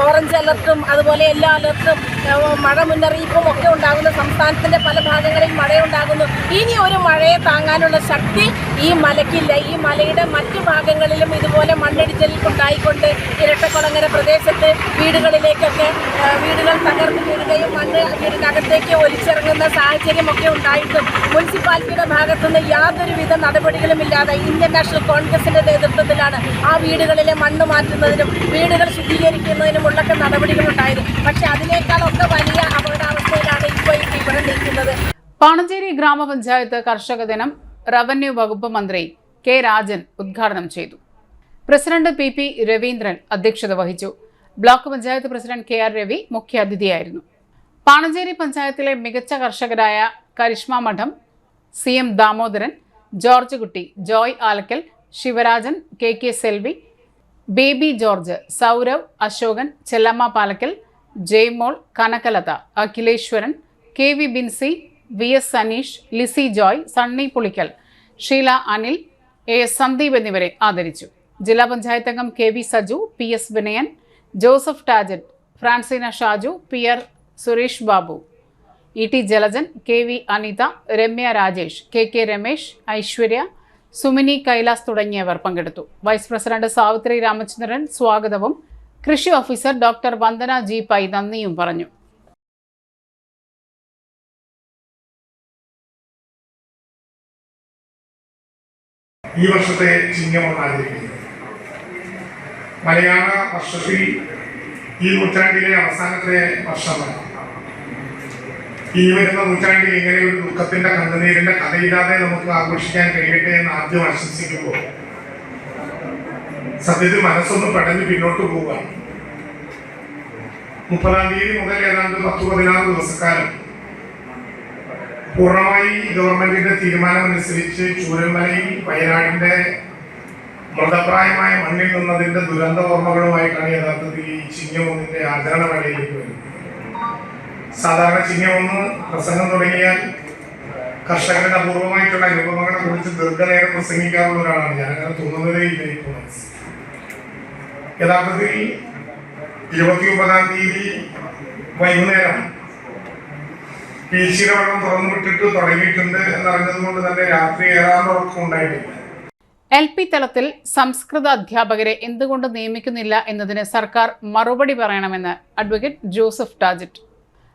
Speaker 5: ഓറഞ്ച് അലർട്ടും അതുപോലെ യെല്ലോ അലർട്ടും മഴ മുന്നറിയിപ്പും ഒക്കെ ഉണ്ടാകുന്ന സംസ്ഥാനത്തിൻ്റെ പല ഭാഗങ്ങളിൽ മഴയുണ്ടാകുന്നു. ഇനി ഒരു മഴയെ താങ്ങാനുള്ള ശക്തി ഈ മലയ്ക്കില്ല. ഈ മലയുടെ മറ്റു ഭാഗങ്ങളിലും ഇതുപോലെ മണ്ണിടിച്ചിൽ ഉണ്ടായിക്കൊണ്ട് ഇരട്ടക്കുളങ്ങര പ്രദേശത്ത് വീടുകളിലേക്കൊക്കെ വീടുകൾ തകർന്നു വീഴുകയും മണ്ണ് വീടിനകത്തേക്ക് ഒലിച്ചിറങ്ങുന്ന സാഹചര്യമൊക്കെ ഉണ്ടായിട്ടും മുനിസിപ്പാലിറ്റിയുടെ ഭാഗത്തുനിന്ന് യാതൊരുവിധ നടപടികളും ഇല്ലാതെ ഇന്ത്യൻ നാഷണൽ കോൺഗ്രസിൻ്റെ നേതൃത്വത്തിലാണ് ആ വീടുകളിലെ മണ്ണ് മാറ്റുന്നതിനും വീടുകൾ ശുദ്ധീകരിക്കുന്നതിനുമുള്ളൊക്കെ നടപടികളുണ്ടായത്. പക്ഷേ അതിനേക്കാളൊക്കെ വലിയ അപകടാവസ്ഥയിലാണ് ഇപ്പോൾ ഇവിടെ നിൽക്കുന്നത്.
Speaker 1: പാണഞ്ചേരി ഗ്രാമപഞ്ചായത്ത് കർഷക ദിനം റവന്യൂ വകുപ്പ് മന്ത്രി K. രാജൻ ഉദ്ഘാടനം ചെയ്തു. പ്രസിഡന്റ് PP രവീന്ദ്രൻ അധ്യക്ഷത വഹിച്ചു. Block panchayat president KR Ravi മുഖ്യാതിഥിയായിരുന്നു. പാണഞ്ചേരി പഞ്ചായത്തിലെ മികച്ച കർഷകരായ Karishma Madom, CM Damodaran, George Kutty, Joy Alakkal, Sivarajan, KK Selvi, Baby George, Saurav, Ashokan, Chellamma Palakkal, Jaimol, Kanakalatha, Akhileswaran, KV Binsy, VS Saneesh, Lissy Joy, Sunny Pulickal, Sheela Anil, AS Sandeep എന്നിവരെ ആദരിച്ചു. ജില്ലാ പഞ്ചായത്ത് അംഗം KV Saju, PS Vinayan, Joseph ടാജറ്റ്, Francina Shaju, PR Suresh Babu, ET Jalajan, KV Anitha, Ramya Rajesh, KK Ramesh, Aishwarya, Sumini Kailas തുടങ്ങിയവർ പങ്കെടുത്തു. വൈസ് പ്രസിഡന്റ് സാവിത്രി രാമചന്ദ്രൻ സ്വാഗതവും കൃഷി officer doctor Vandana G. Pi നന്ദിയും പറഞ്ഞു.
Speaker 4: ഈ വർഷത്തെ ചിങ്ങമാണ് ആചരിക്കുന്നത്. മലയാള വർഷത്തിൽ ഈ നൂറ്റാണ്ടിലെ അവസാനത്തെ വർഷമാണ്. ഈ വരുന്ന നൂറ്റാണ്ടിൽ ഇങ്ങനെ ഒരു ദുഃഖത്തിന്റെ കണ്ണുനീരിന്റെ കഥയില്ലാതെ നമുക്ക് ആഘോഷിക്കാൻ കഴിയട്ടെ എന്ന് ആദ്യം ആശംസിക്കുമ്പോൾ സത്യത്തിൽ മനസ്സൊന്ന് പടഞ്ഞ് പിന്നോട്ട് പോവുകയാണ്. 30-ാം തീയതി മുതൽ ഏതാണ്ട് 10-16 ദിവസക്കാലം പൂർണ്ണമായി ഗവൺമെന്റിന്റെ തീരുമാനമനുസരിച്ച് ചൂരൽമലയിൽ വയനാടിന്റെ മൃതപ്രായമായ മണ്ണിൽ നിന്നതിന്റെ ദുരന്ത ഓർമ്മകളുമായിട്ടാണ് യഥാർത്ഥത്തിൽ ഈ ചിങ്ങമൊന്നിന്റെ ആചരണ വേളയിലേക്ക് വരുന്നത്. സാധാരണ ചിങ്ങമൊന്ന് പ്രസംഗം തുടങ്ങിയാൽ കർഷകരുടെ അപൂർവമായിട്ടുള്ള അനുഭവങ്ങളെ കുറിച്ച് ദീർഘനേരം പ്രസംഗിക്കാറുള്ള ഒരാളാണ് ഞാൻ. അങ്ങനെ തോന്നുന്നതേ ഇല്ല. ഇപ്പോൾ യഥാർത്ഥത്തിൽ 29-ാം തീയതി വൈകുന്നേരം പീച്ചിയുടെ വെള്ളം തുറന്നു വിട്ടിട്ട് തുടങ്ങിയിട്ടുണ്ട് എന്നറിഞ്ഞത് കൊണ്ട് തന്നെ രാത്രി ഏതാണ്ട് ഉറക്കം ഉണ്ടായിട്ടില്ല.
Speaker 1: LP തലത്തിൽ സംസ്കൃത അധ്യാപകരെ എന്തുകൊണ്ട് നിയമിക്കുന്നില്ല എന്നതിന് സർക്കാർ മറുപടി പറയണമെന്ന് അഡ്വക്കേറ്റ് ജോസഫ് ടാജറ്റ്.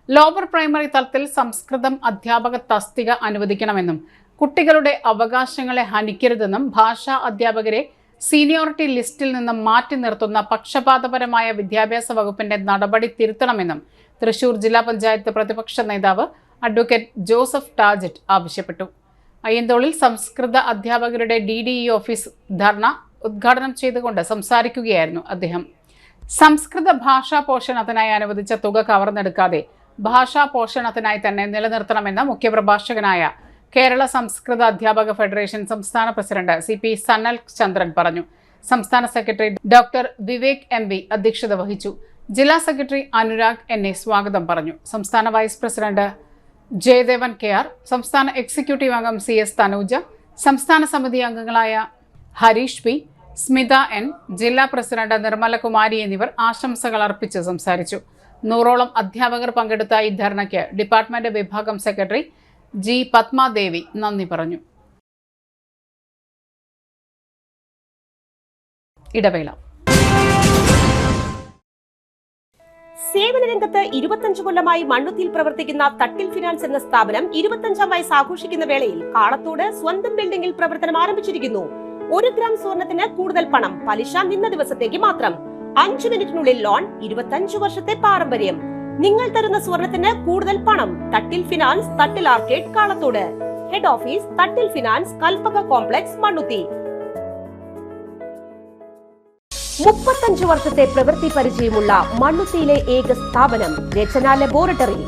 Speaker 1: ലോവർ പ്രൈമറി തലത്തിൽ സംസ്കൃതം അധ്യാപക തസ്തിക അനുവദിക്കണമെന്നും കുട്ടികളുടെ അവകാശങ്ങളെ ഹനിക്കരുതെന്നും ഭാഷാ അധ്യാപകരെ സീനിയോറിറ്റി ലിസ്റ്റിൽ നിന്നും മാറ്റി നിർത്തുന്ന പക്ഷപാതപരമായ വിദ്യാഭ്യാസ വകുപ്പിന്റെ നടപടി തിരുത്തണമെന്നും തൃശൂർ ജില്ലാ പഞ്ചായത്ത് പ്രതിപക്ഷ നേതാവ് അഡ്വക്കേറ്റ് ജോസഫ് ടാജറ്റ് ആവശ്യപ്പെട്ടു. അയ്യന്തോളിൽ സംസ്കൃത അധ്യാപകരുടെ DDE ഓഫീസ് ധർണ ഉദ്ഘാടനം ചെയ്തുകൊണ്ട് സംസാരിക്കുകയായിരുന്നു അദ്ദേഹം. സംസ്കൃത ഭാഷാ പോഷണത്തിനായി അനുവദിച്ച തുക കവർന്നെടുക്കാതെ ഭാഷാ പോഷണത്തിനായി തന്നെ നിലനിർത്തണമെന്ന് മുഖ്യപ്രഭാഷകനായ കേരള സംസ്കൃത അധ്യാപക ഫെഡറേഷൻ സംസ്ഥാന പ്രസിഡന്റ് CP സനൽ ചന്ദ്രൻ പറഞ്ഞു. സംസ്ഥാന സെക്രട്ടറി ഡോക്ടർ വിവേക് MV അധ്യക്ഷത വഹിച്ചു. ജില്ലാ സെക്രട്ടറി അനുരാഗ് NA സ്വാഗതം പറഞ്ഞു. സംസ്ഥാന വൈസ് പ്രസിഡന്റ് ജയദേവൻ KR, സംസ്ഥാന എക്സിക്യൂട്ടീവ് അംഗം CS തനൂജ, സംസ്ഥാന സമിതി അംഗങ്ങളായ ഹരീഷ് P, സ്മിത N, ജില്ലാ പ്രസിഡന്റ് നിർമ്മലകുമാരി എന്നിവർ ആശംസകൾ അർപ്പിച്ച് സംസാരിച്ചു. 100ഓളം അധ്യാപകർ പങ്കെടുത്ത ഈ ധർണയ്ക്ക് ഡിപ്പാർട്ട്മെന്റ് വിഭാഗം സെക്രട്ടറി G പത്മാദേവി നന്ദി പറഞ്ഞു. ഇടവേള.
Speaker 6: സേവന രംഗത്ത് 25 കൊല്ലമായി മണ്ണുത്തിയിൽ പ്രവർത്തിക്കുന്ന തട്ടിൽ ഫിനാൻസ് എന്ന സ്ഥാപനം 25ാം വയസ്സ് ആഘോഷിക്കുന്ന വേളയിൽ കാളത്തോട് സ്വന്തം ബിൽഡിംഗിൽ പ്രവർത്തനം ആരംഭിച്ചിരിക്കുന്നു. 1 ഗ്രാം സ്വർണത്തിന് കൂടുതൽ പണം, പലിശ നിന്ന ദിവസത്തേക്ക് മാത്രം. 5 മിനിറ്റിനുള്ളിൽ ലോൺ, 25 വർഷത്തെ പാരമ്പര്യം. നിങ്ങൾ തരുന്ന സ്വർണത്തിന് കൂടുതൽ പണം. Thattil finance, Thattil arcade, Kalathode. Head office Thattil finance, Kalpaka complex, Mannuthy. 35 വർഷത്തെ പ്രവൃത്തി പരിചയമുള്ള മണ്ണുത്തിയിലെ ഏക സ്ഥാപനം Rachana laboratory.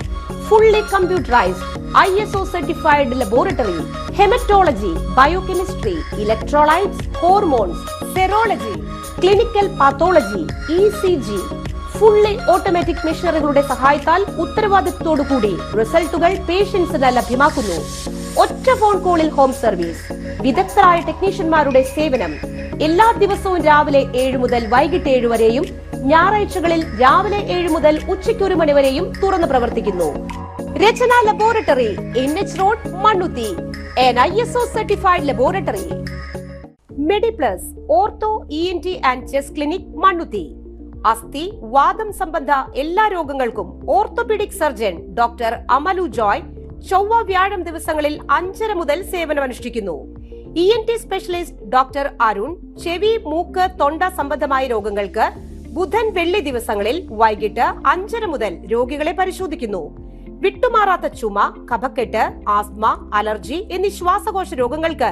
Speaker 6: Fully computerised, ISO certified laboratory. Haematology, biochemistry, electrolytes, hormones, serology, clinical pathology, ECG. Fully automatic മെഷീനറികളുടെ സഹായത്താൽ ഉത്തരവാദിത്വത്തോടുകൂടി റിസൾട്ടുകൾ പേഷ്യൻസിന് ലഭ്യമാക്കുന്നു. ഒറ്റ ഫോൺ കോളിൽ ഹോം സർവീസ്. വിദഗ്ധരായ ടെക്നീഷ്യന്മാരുടെ സേവനം. എല്ലാ ദിവസവും രാവിലെ 7 മുതൽ വൈകിട്ട് 7 വരെയും ഞായറാഴ്ചകളിൽ രാവിലെ 7 മുതൽ ഉച്ചയ്ക്ക് 1 മണി വരെയും തുറന്നു പ്രവർത്തിക്കുന്നു. Rachana laboratory, NH road, Mannuthy. an ISO certified laboratory. Mediplus ortho ENT and chest clinic, Mannuthy. അസ്ഥി, വാദം സംബന്ധ എല്ലാ രോഗങ്ങൾക്കും orthopaedic surgeon doctor Amalu Joy ചൊവ്വ വ്യാഴം ദിവസങ്ങളിൽ 5:30 മുതൽ സേവനമനുഷ്ഠിക്കുന്നു. ENT സ്പെഷ്യലിസ്റ്റ് ഡോക്ടർ അരുൺ ചെവി, മൂക്ക്, തൊണ്ട സംബന്ധമായ രോഗങ്ങൾക്ക് ബുധൻ, വെള്ളി ദിവസങ്ങളിൽ വൈകിട്ട് 5:30 മുതൽ രോഗികളെ പരിശോധിക്കുന്നു. വിട്ടുമാറാത്ത ചുമ, കഫക്കെട്ട്, ആസ്മ, അലർജി എന്നീ ശ്വാസകോശ രോഗങ്ങൾക്ക്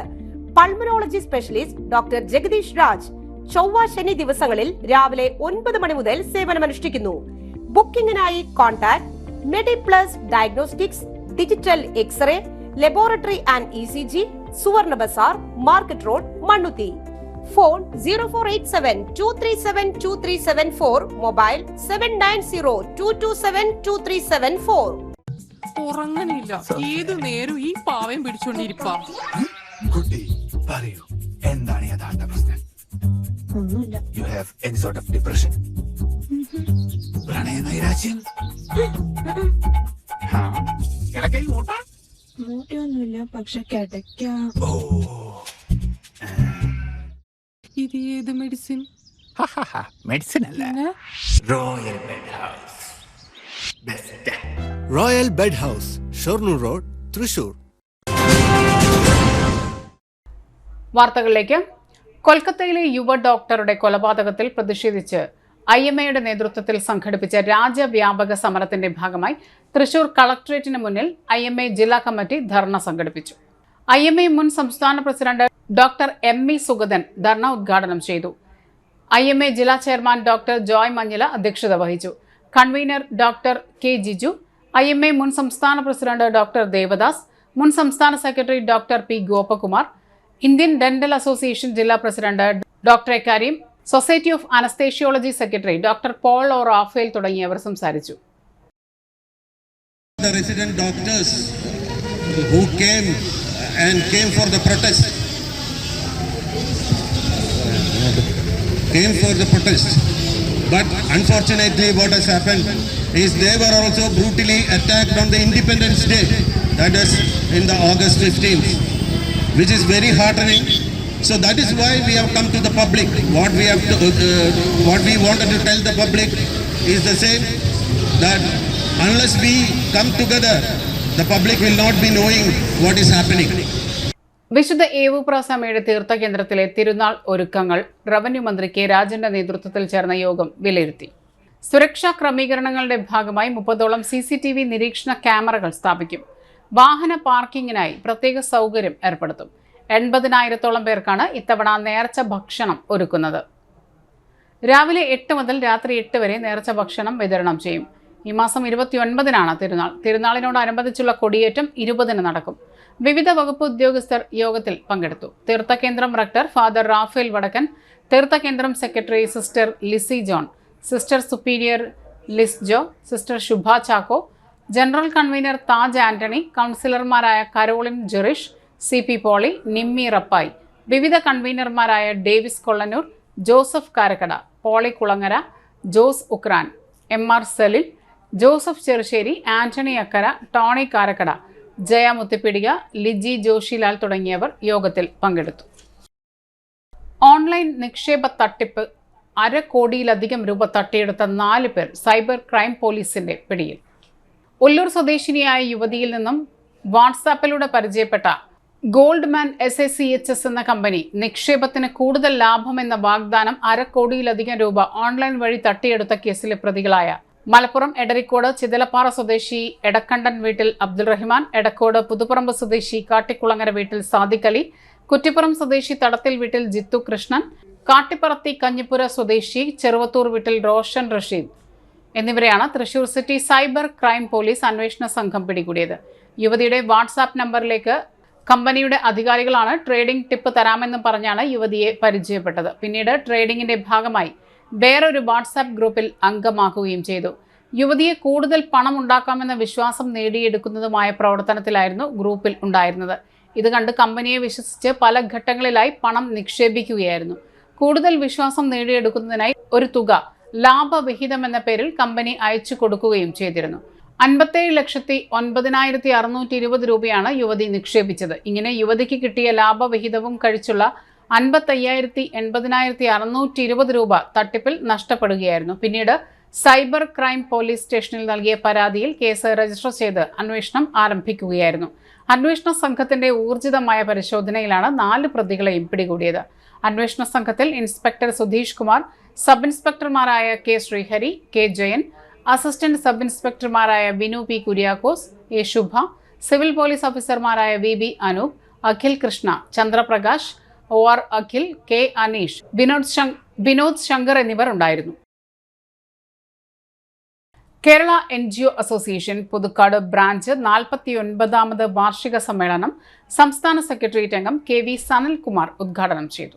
Speaker 6: pulmonology specialist doctor Jagadish Raj ചൊവ്വ, ശനി ദിവസങ്ങളിൽ രാവിലെ 9 മണി മുതൽ സേവനമനുഷ്ഠിക്കുന്നു. ബുക്കിംഗിനായി contact Mediplus diagnostics, digital X ray, laboratory and ECG, Suvarna Bazar, market road, Mannuthy. Phone 0487-237-2374, mobile 790227-2374.
Speaker 7: ഉറങ്ങണില്ല, ഏതു നേരം ഈ പാവയും പിടിച്ചോണ്ടിരിപ്പാ.
Speaker 8: കുട്ടി പറയൂ, എന്താണ് യഥാർത്ഥ പ്രശ്നം?
Speaker 9: ഒന്നുമില്ല.
Speaker 8: You have any sort of depression? പ്രണയ നൈരാശ്യം?
Speaker 9: മൂട്ടിയൊന്നുമില്ല, പക്ഷെ കിടക്ക.
Speaker 7: ഇത് ഏത് മെഡിസിൻ?
Speaker 8: മെഡിസിൻ അല്ല, royal bed house. Best royal bed house, Shoranur road, Thrissur.
Speaker 1: വാർത്തകളിലേക്ക്. കൊൽക്കത്തയിലെ യുവ ഡോക്ടറുടെ കൊലപാതകത്തിൽ പ്രതിഷേധിച്ച് IMAയുടെ നേതൃത്വത്തിൽ സംഘടിപ്പിച്ച രാജ്യവ്യാപക സമരത്തിന്റെ ഭാഗമായി തൃശൂർ കളക്ടറേറ്റിന് മുന്നിൽ IMA ജില്ലാ കമ്മിറ്റി ധർണ സംഘടിപ്പിച്ചു. IMA മുൻ സംസ്ഥാന പ്രസിഡന്റ് ഡോക്ടർ ME സുഗതൻ ധർണ ഉദ്ഘാടനം ചെയ്തു. IMA ജില്ലാ ചെയർമാൻ ഡോക്ടർ ജോയ് മഞ്ഞില അധ്യക്ഷത വഹിച്ചു. Convener doctor K Jiju, IMA മുൻ സംസ്ഥാന പ്രസിഡന്റ് ഡോക്ടർ ദേവദാസ്, മുൻ സംസ്ഥാന secretary doctor P Gopakumar, Indian dental association ജില്ലാ president doctor Kareem, society of anaesthesiology secretary doctor Paul O Raphael തുടങ്ങിയവർ സംസാരിച്ചു.
Speaker 10: The resident doctors who came for the protest but unfortunately what has happened is they were also brutally attacked on the Independence Day, that is in the August 15th, which is very heartening. So that is why we have come to the public. What we wanted to tell the public is the same, that unless we come together, the public will not be knowing what is happening.
Speaker 1: വിശുദ്ധ ഏവുപ്രാസമയുടെ തീർത്ഥകേന്ദ്രത്തിലെ തിരുനാൾ ഒരുക്കങ്ങൾ revenue മന്ത്രി K രാജന്റെ നേതൃത്വത്തിൽ ചേർന്ന യോഗം വിലയിരുത്തി. സുരക്ഷാ ക്രമീകരണങ്ങളുടെ ഭാഗമായി 30ഓളം CCTV നിരീക്ഷണ ക്യാമറകൾ സ്ഥാപിക്കും. വാഹന പാർക്കിങ്ങിനായി പ്രത്യേക സൗകര്യം ഏർപ്പെടുത്തും. 80,000-ഓളം പേർക്കാണ് ഇത്തവണ നേർച്ച ഭക്ഷണം ഒരുക്കുന്നത്. രാവിലെ 8 മുതൽ രാത്രി 8 വരെ നേർച്ച ഭക്ഷണം വിതരണം ചെയ്യും. ഈ മാസം 29-നാണ് തിരുനാൾ. തിരുനാളിനോടനുബന്ധിച്ചുള്ള കൊടിയേറ്റം 20-ന് നടക്കും. വിവിധ വകുപ്പ് ഉദ്യോഗസ്ഥർ യോഗത്തിൽ പങ്കെടുത്തു. തീർത്ഥകേന്ദ്രം റക്ടർ ഫാദർ റാഫേൽ വടക്കൻ, തീർത്ഥകേന്ദ്രം secretary sister Lissy John, sister superior Liz Jo, sister Shubha Chacko, general convener Taj Antony, കൗൺസിലർമാരായ കരോളിൻ ജെറിഷ്, CP പോളി, നിമ്മി റപ്പായി, വിവിധ കൺവീനർമാരായ Davis Kollannur, Joseph Karakkada, Poly Kulangara, Jose ഉക്രാൻ, MR Salil, Joseph Cherussery, Antony Akkara, Tony Karakkada, Jaya മുത്തിപ്പിടിക, ലിജി ജോഷിലാൽ തുടങ്ങിയവർ യോഗത്തിൽ പങ്കെടുത്തു. ഓൺലൈൻ നിക്ഷേപ തട്ടിപ്പ് 1/2 കോടിയിലധികം രൂപ തട്ടിയെടുത്ത 4 പേർ സൈബർ ക്രൈം പോലീസിന്റെ പിടിയിൽ. ഉള്ളൂർ സ്വദേശിനിയായ യുവതിയിൽ നിന്നും വാട്സാപ്പിലൂടെ പരിചയപ്പെട്ട ഗോൾഡ്മാൻ SACHS എന്ന കമ്പനി നിക്ഷേപത്തിന് കൂടുതൽ ലാഭമെന്ന വാഗ്ദാനം 1/2 കോടിയിലധികം രൂപ ഓൺലൈൻ വഴി തട്ടിയെടുത്ത കേസിലെ പ്രതികളായ മലപ്പുറം എടരിക്കോട് ചിതലപ്പാറ സ്വദേശി എടക്കണ്ടൻ വീട്ടിൽ അബ്ദുൾ റഹ്മാൻ, എടക്കോട് പുതുപ്പറമ്പ് സ്വദേശി കാട്ടിക്കുളങ്ങര വീട്ടിൽ സാദിഖ് അലി, കുറ്റിപ്പുറം സ്വദേശി തടത്തിൽ വീട്ടിൽ ജിത്തു കൃഷ്ണൻ, കാട്ടിപ്പറത്തി കഞ്ഞിപ്പുര സ്വദേശി ചെറുവത്തൂർ വീട്ടിൽ റോഷൻ റഷീദ് എന്നിവരെയാണ് Thrissur city cyber crime police അന്വേഷണ സംഘം പിടികൂടിയത്. യുവതിയുടെ വാട്സാപ്പ് നമ്പറിലേക്ക് കമ്പനിയുടെ അധികാരികളാണ് ട്രേഡിംഗ് ടിപ്പ് തരാമെന്ന് പറഞ്ഞാണ് യുവതിയെ പരിചയപ്പെട്ടത്. പിന്നീട് ട്രേഡിംഗിന്റെ ഭാഗമായി വേറൊരു വാട്സാപ്പ് ഗ്രൂപ്പിൽ അംഗമാക്കുകയും ചെയ്തു. യുവതിയെ കൂടുതൽ പണം ഉണ്ടാക്കാമെന്ന വിശ്വാസം നേടിയെടുക്കുന്നതുമായ പ്രവർത്തനത്തിലായിരുന്നു ഗ്രൂപ്പിൽ ഉണ്ടായിരുന്നത്. ഇത് കണ്ട് കമ്പനിയെ വിശ്വസിച്ച് പല ഘട്ടങ്ങളിലായി പണം നിക്ഷേപിക്കുകയായിരുന്നു. കൂടുതൽ വിശ്വാസം നേടിയെടുക്കുന്നതിനായി ഒരു തുക ലാഭവിഹിതം എന്ന പേരിൽ കമ്പനി അയച്ചു കൊടുക്കുകയും ചെയ്തിരുന്നു. 57,09,620 രൂപയാണ് യുവതി നിക്ഷേപിച്ചത്. ഇങ്ങനെ യുവതിക്ക് കിട്ടിയ ലാഭവിഹിതവും കഴിച്ചുള്ള 55,80,620 രൂപ തട്ടിപ്പിൽ നഷ്ടപ്പെടുകയായിരുന്നു. പിന്നീട് സൈബർ ക്രൈം പോലീസ് സ്റ്റേഷനിൽ നൽകിയ പരാതിയിൽ കേസ് രജിസ്റ്റർ ചെയ്ത് അന്വേഷണം ആരംഭിക്കുകയായിരുന്നു. അന്വേഷണ സംഘത്തിന്റെ ഊർജിതമായ പരിശോധനയിലാണ് 4 പ്രതികളെയും പിടികൂടിയത്. അന്വേഷണ സംഘത്തിൽ ഇൻസ്പെക്ടർ സുധീഷ് കുമാർ, സബ് ഇൻസ്പെക്ടർമാരായ K Sreehari, K Jayan, assistant sub ഇൻസ്പെക്ടർമാരായ Vinu P Kuriakose, A Shubha, civil police ഓഫീസർമാരായ VB Anoop, Akhil Krishna, Chandraprakash, OR Akhil, K Aneesh, Vinod Shankar എന്നിവർ ഉണ്ടായിരുന്നു. Kerala NGO association Puthukkad branch 49ാമത് വാർഷിക സമ്മേളനം സംസ്ഥാന സെക്രട്ടേറിയറ്റ് അംഗം KV സനൽകുമാർ ഉദ്ഘാടനം ചെയ്തു.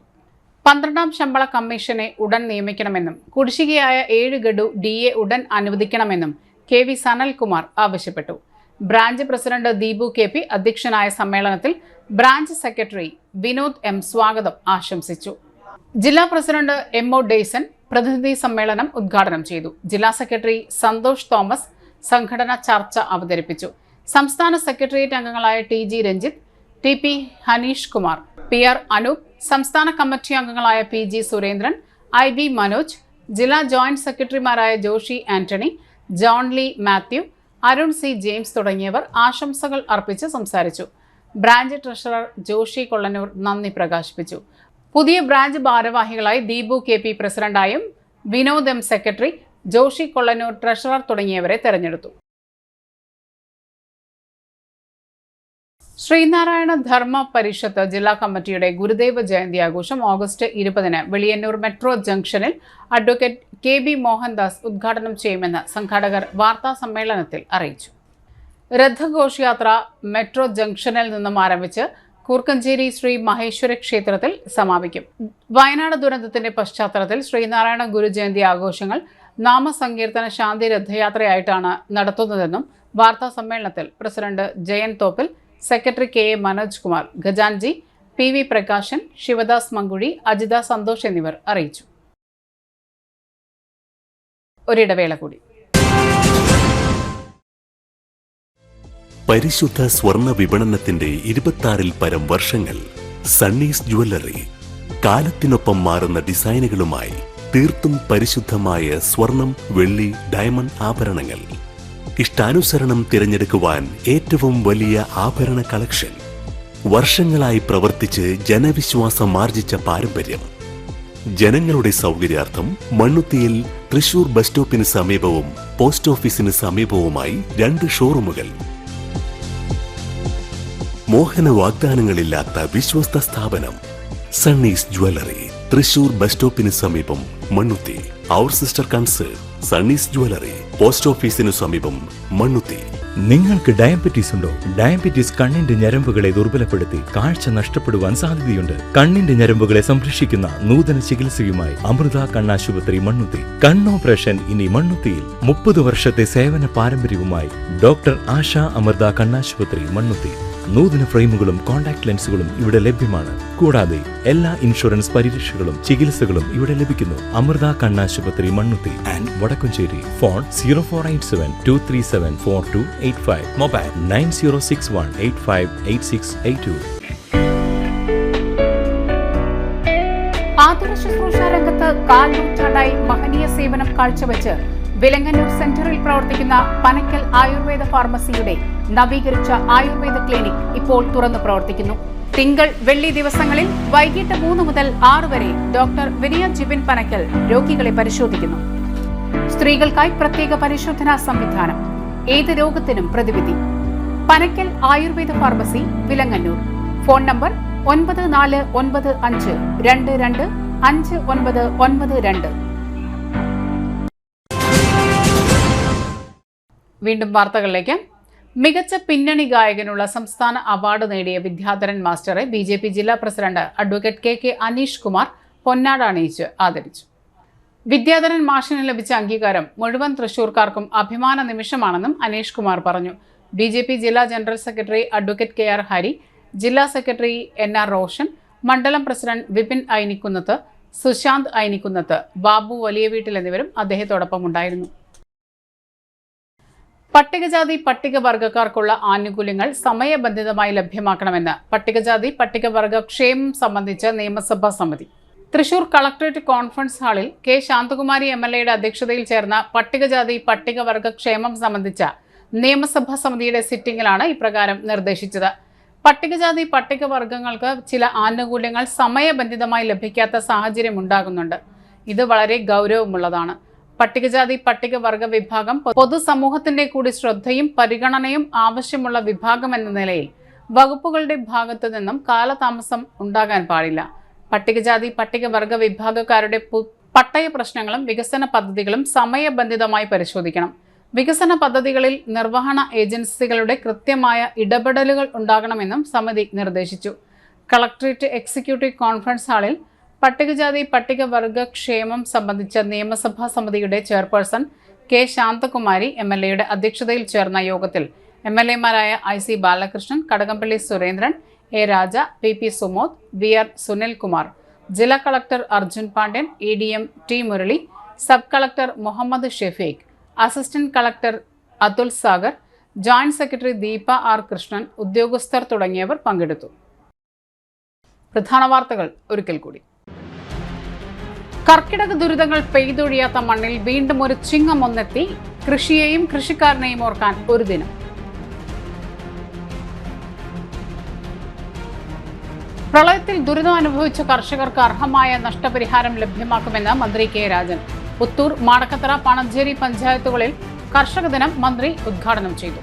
Speaker 1: 12ാം ശമ്പള കമ്മീഷനെ ഉടൻ നിയമിക്കണമെന്നും കുടിശ്ശികയായ 7 ഗഡു DA ഉടൻ അനുവദിക്കണമെന്നും KV സനൽകുമാർ ആവശ്യപ്പെട്ടു. ബ്രാഞ്ച് പ്രസിഡന്റ് ദീപു KP അധ്യക്ഷനായ സമ്മേളനത്തിൽ ബ്രാഞ്ച് സെക്രട്ടറി വിനോദ് M സ്വാഗതം ആശംസിച്ചു. ജില്ലാ പ്രസിഡന്റ് MO ഡെയ്സൺ പ്രതിനിധി സമ്മേളനം ഉദ്ഘാടനം ചെയ്തു. ജില്ലാ സെക്രട്ടറി സന്തോഷ് തോമസ് സംഘടന ചർച്ച അവതരിപ്പിച്ചു. സംസ്ഥാന സെക്രട്ടേറിയറ്റ് അംഗങ്ങളായ TG Ranjith, TP Hanish Kumar, PR Anoop, സംസ്ഥാന കമ്മിറ്റി അംഗങ്ങളായ PG സുരേന്ദ്രൻ, IB മനോജ്, ജില്ലാ ജോയിന്റ് സെക്രട്ടറിമാരായ Joshy Antony, John Lee Mathew, Arun C James തുടങ്ങിയവർ ആശംസകൾ അർപ്പിച്ച് സംസാരിച്ചു. ബ്രാഞ്ച് ട്രഷറർ ജോഷി കൊള്ളന്നൂർ നന്ദി പ്രകാശിപ്പിച്ചു. പുതിയ ബ്രാഞ്ച് ഭാരവാഹികളായി ദീപു KP പ്രസിഡന്റായും Vinod M secretary, Joshy Kollannur treasurer തുടങ്ങിയവരെ തെരഞ്ഞെടുത്തു. ശ്രീനാരായണ ധർമ്മ പരിഷത്ത് ജില്ലാ കമ്മിറ്റിയുടെ ഗുരുദേവ ജയന്തി ആഘോഷം ഓഗസ്റ്റ് 20-ന് വെളിയന്നൂർ മെട്രോ ജംഗ്ഷനിൽ അഡ്വക്കേറ്റ് KB മോഹൻദാസ് ഉദ്ഘാടനം ചെയ്യുമെന്ന് സംഘാടകർ വാർത്താ സമ്മേളനത്തിൽ അറിയിച്ചു. രഥഘോഷയാത്ര മെട്രോ ജംഗ്ഷനിൽ നിന്നും ആരംഭിച്ച് കൂർക്കഞ്ചേരി ശ്രീ മഹേശ്വര ക്ഷേത്രത്തിൽ സമാപിക്കും. വയനാട് ദുരന്തത്തിന്റെ പശ്ചാത്തലത്തിൽ ശ്രീനാരായണ ഗുരുജയന്തി ആഘോഷങ്ങൾ നാമസങ്കീർത്തന ശാന്തി രഥയാത്രയായിട്ടാണ് നടത്തുന്നതെന്നും വാർത്താ സമ്മേളനത്തിൽ president Jayan Thoppil, secretary KA Manoj Kumar, ഖജാൻജി PV പ്രകാശൻ, ശിവദാസ് മങ്കുഴി, അജിത സന്തോഷ് എന്നിവർ അറിയിച്ചു. ഒരിടവേള കൂടി.
Speaker 11: പരിശുദ്ധ സ്വർണ്ണ വിപണനത്തിന്റെ 26-ൽ പരം വർഷങ്ങൾ. സണ്ണീസ് ജ്വല്ലറി കാലത്തിനൊപ്പം മാറുന്ന ഡിസൈനുകളുമായി തീർത്തും പരിശുദ്ധമായ സ്വർണം, വെള്ളി, ഡയമണ്ട് ആഭരണങ്ങൾ. ഇഷ്ടാനുസരണം തിരഞ്ഞെടുക്കുവാൻ ഏറ്റവും വലിയ ആഭരണ കളക്ഷൻ. വർഷങ്ങളായി പ്രവർത്തിച്ച് ജനവിശ്വാസം ആർജിച്ച പാരമ്പര്യം. ജനങ്ങളുടെ സൗകര്യാർത്ഥം മണ്ണുത്തിയിൽ തൃശൂർ ബസ് സ്റ്റോപ്പിന് സമീപവും പോസ്റ്റ് ഓഫീസിന് സമീപവുമായി 2 ഷോറൂമുകൾ. മോഹന വാഗ്ദാനങ്ങളില്ലാത്ത വിശ്വസ്ത സ്ഥാപനം സണ്ണീസ് ജ്വല്ലറി, തൃശൂർ ബസ് സ്റ്റോപ്പിന് സമീപം, മണ്ണുത്തി. അവർ സിസ്റ്റർ കൺസേൺ സണ്ണീസ് ജ്വല്ലറി, പോസ്റ്റ് ഓഫീസിനു സമീപം, മണ്ണുത്തി.
Speaker 12: നിങ്ങൾക്ക് ഡയബറ്റീസ് ഉണ്ടോ? ഡയബറ്റീസ് കണ്ണിന്റെ ഞരമ്പുകളെ ദുർബലപ്പെടുത്തി കാഴ്ച നഷ്ടപ്പെടുവാൻ സാധ്യതയുണ്ട്. കണ്ണിന്റെ ഞരമ്പുകളെ സംരക്ഷിക്കുന്ന നൂതന ചികിത്സയുമായി അമൃത കണ്ണാശുപത്രി മണ്ണുത്തി. കണ്ണോപ്പറേഷൻ ഇനി മണ്ണുത്തിയിൽ. 30 വർഷത്തെ സേവന പാരമ്പര്യവുമായി ഡോക്ടർ ആശ അമൃത കണ്ണാശുപത്രി മണ്ണുത്തി. നൂതന ഫ്രെയിമുകളും കോൺടാക്ട് ലെൻസുകളും ഇവിടെ ലഭ്യമാണ്. കൂടാതെ എല്ലാ ഇൻഷുറൻസ് പരിരക്ഷകളും ചികിത്സകളും ഇവിടെ ലഭിക്കുന്നു. അമൃത കണ്ണാശുപത്രി Mannuthy and Vadakkumchery. Phone 0487-237-4285. Mobile 9061858682.
Speaker 1: ആതുര ശുശ്രൂഷ രംഗത്ത് കാൽ നൂറ്റാണ്ടായി മഹനീയ സേവനം കാഴ്ചവെച്ച് വിലങ്ങന്നൂർ സെന്ററിൽ പ്രവർത്തിക്കുന്ന പനക്കൽ ആയുർവേദ ഫാർമസിയുടെ നവീകരിച്ച ആയുർവേദ ക്ലിനിക് ഇപ്പോൾ തുറന്നു പ്രവർത്തിക്കുന്നു. തിങ്കൾ വെള്ളി ദിവസങ്ങളിൽ വൈകിട്ട് 3 മുതൽ 6 വരെ ഡോക്ടർ വിനയ ജിബിൻ പനക്കൽ രോഗികളെ പരിശോധിക്കുന്നു. സ്ത്രീകൾക്കായി പ്രത്യേക പരിശോധനാ സംവിധാനം. ഏത് രോഗത്തിനും പ്രതിവിധി. Panakkal Ayurveda pharmacy, Vilangannur. Phone number 9495225992. വീണ്ടും വാർത്തകളിലേക്ക്. മികച്ച പിന്നണി ഗായകനുള്ള സംസ്ഥാന അവാർഡ് നേടിയ വിദ്യാധരൻ മാസ്റ്ററെ BJP ജില്ലാ president advocate KK Aneesh Kumar പൊന്നാട അണിയിച്ച് ആദരിച്ചു. വിദ്യാധരൻ മാഷിന് ലഭിച്ച അംഗീകാരം മുഴുവൻ തൃശൂർക്കാർക്കും അഭിമാന നിമിഷമാണെന്നും അനീഷ് കുമാർ പറഞ്ഞു. BJP ജില്ലാ general secretary advocate KR Hari, ജില്ലാ സെക്രട്ടറി NR റോഷൻ, മണ്ഡലം പ്രസിഡന്റ് വിപിൻ ഐനിക്കുന്നത്ത്, സുശാന്ത് ഐനിക്കുന്നത്ത്, ബാബു വലിയ വീട്ടിൽ എന്നിവരും അദ്ദേഹത്തോടൊപ്പം ഉണ്ടായിരുന്നു. പട്ടികജാതി പട്ടികവർഗക്കാർക്കുള്ള ആനുകൂല്യങ്ങൾ സമയബന്ധിതമായി ലഭ്യമാക്കണമെന്ന് പട്ടികജാതി പട്ടികവർഗ ക്ഷേമം സംബന്ധിച്ച് നിയമസഭാ സമിതി. തൃശൂർ കളക്ടറേറ്റ് കോൺഫറൻസ് ഹാളിൽ K. ശാന്തകുമാരി MLAയുടെ അധ്യക്ഷതയിൽ ചേർന്ന പട്ടികജാതി പട്ടികവർഗ ക്ഷേമം സംബന്ധിച്ച നിയമസഭാ സമിതിയുടെ സിറ്റിംഗിലാണ് ഇപ്രകാരം നിർദ്ദേശിച്ചത്. പട്ടികജാതി പട്ടികവർഗങ്ങൾക്ക് ചില ആനുകൂല്യങ്ങൾ സമയബന്ധിതമായി ലഭിക്കാത്ത സാഹചര്യം ഉണ്ടാകുന്നുണ്ട്. ഇത് വളരെ ഗൗരവമുള്ളതാണ്. പട്ടികജാതി പട്ടികവർഗ വിഭാഗം പൊതുസമൂഹത്തിന്റെ കൂടി ശ്രദ്ധയും പരിഗണനയും ആവശ്യമുള്ള വിഭാഗം എന്ന നിലയിൽ വകുപ്പുകളുടെ ഭാഗത്തു നിന്നും കാലതാമസം ഉണ്ടാകാൻ പാടില്ല. പട്ടികജാതി പട്ടികവർഗ വിഭാഗക്കാരുടെ പട്ടയ പ്രശ്നങ്ങളും വികസന പദ്ധതികളും സമയബന്ധിതമായി പരിശോധിക്കണം. വികസന പദ്ധതികളിൽ നിർവഹണ ഏജൻസികളുടെ കൃത്യമായ ഇടപെടലുകൾ ഉണ്ടാകണമെന്നും സമിതി നിർദ്ദേശിച്ചു. കളക്ടറേറ്റ് എക്സിക്യൂട്ടീവ് കോൺഫറൻസ് ഹാളിൽ പട്ടികജാതി പട്ടികവർഗ ക്ഷേമം സംബന്ധിച്ച നിയമസഭാ സമിതിയുടെ ചെയർപേഴ്സൺ K. ശാന്തകുമാരി MLAയുടെ അധ്യക്ഷതയിൽ ചേർന്ന യോഗത്തിൽ MLAമാരായ IC Balakrishnan, Kadakampally Surendran, A. Raja, PP Sumod, VR Sunilkumar, ജില്ലാ collector Arjun Pandian, ADM T. Murali, sub collector Muhammad Shefeeq, assistant collector Athul Sagar, joint secretary Deepa R. Krishnan, ഉദ്യോഗസ്ഥർ തുടങ്ങിയവർ പങ്കെടുത്തു. പ്രധാന വാർത്തകൾ ഒരിക്കൽ കൂടി. കർക്കിടക ദുരിതങ്ങൾ പെയ്തൊഴിയാത്ത മണ്ണിൽ വീണ്ടും ഒരു ചിങ്ങം ഒന്നെത്തി. കൃഷിയെയും കൃഷിക്കാരനെയും ഓർക്കാൻ ഒരു ദിനം. പ്രളയത്തിൽ ദുരിതം അനുഭവിച്ച കർഷകർക്ക് അർഹമായ നഷ്ടപരിഹാരം ലഭ്യമാക്കുമെന്ന് മന്ത്രി K. രാജൻ. പുത്തൂർ, മാടക്കത്തറ, പണഞ്ചേരി പഞ്ചായത്തുകളിൽ കർഷക ദിനം മന്ത്രി ഉദ്ഘാടനം ചെയ്തു.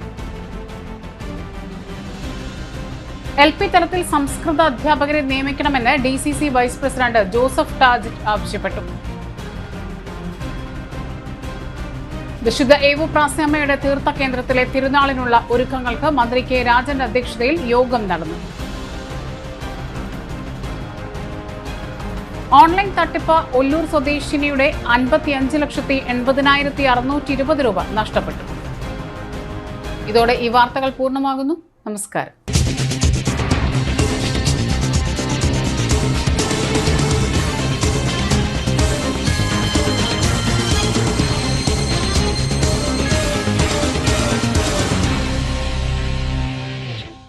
Speaker 1: LP തലത്തിൽ സംസ്കൃത അധ്യാപകരെ നിയമിക്കണമെന്ന് DCC vice president Joseph Taj ആവശ്യപ്പെട്ടു. വിശുദ്ധ ഏവു പ്രാസ്യാമ്മയുടെ തീർത്ഥ കേന്ദ്രത്തിലെ തിരുനാളിനുള്ള ഒരുക്കങ്ങൾക്ക് മന്ത്രി K. രാജന്റെ അധ്യക്ഷതയിൽ യോഗം നടന്നു. ഓൺലൈൻ തട്ടിപ്പ് ഒല്ലൂർ സ്വദേശിനിയുടെ 55,80,620 രൂപ നഷ്ടപ്പെട്ടു. ഇതോടെ ഈ വാർത്തകൾ പൂർണ്ണമാകുന്നു. നമസ്കാരം.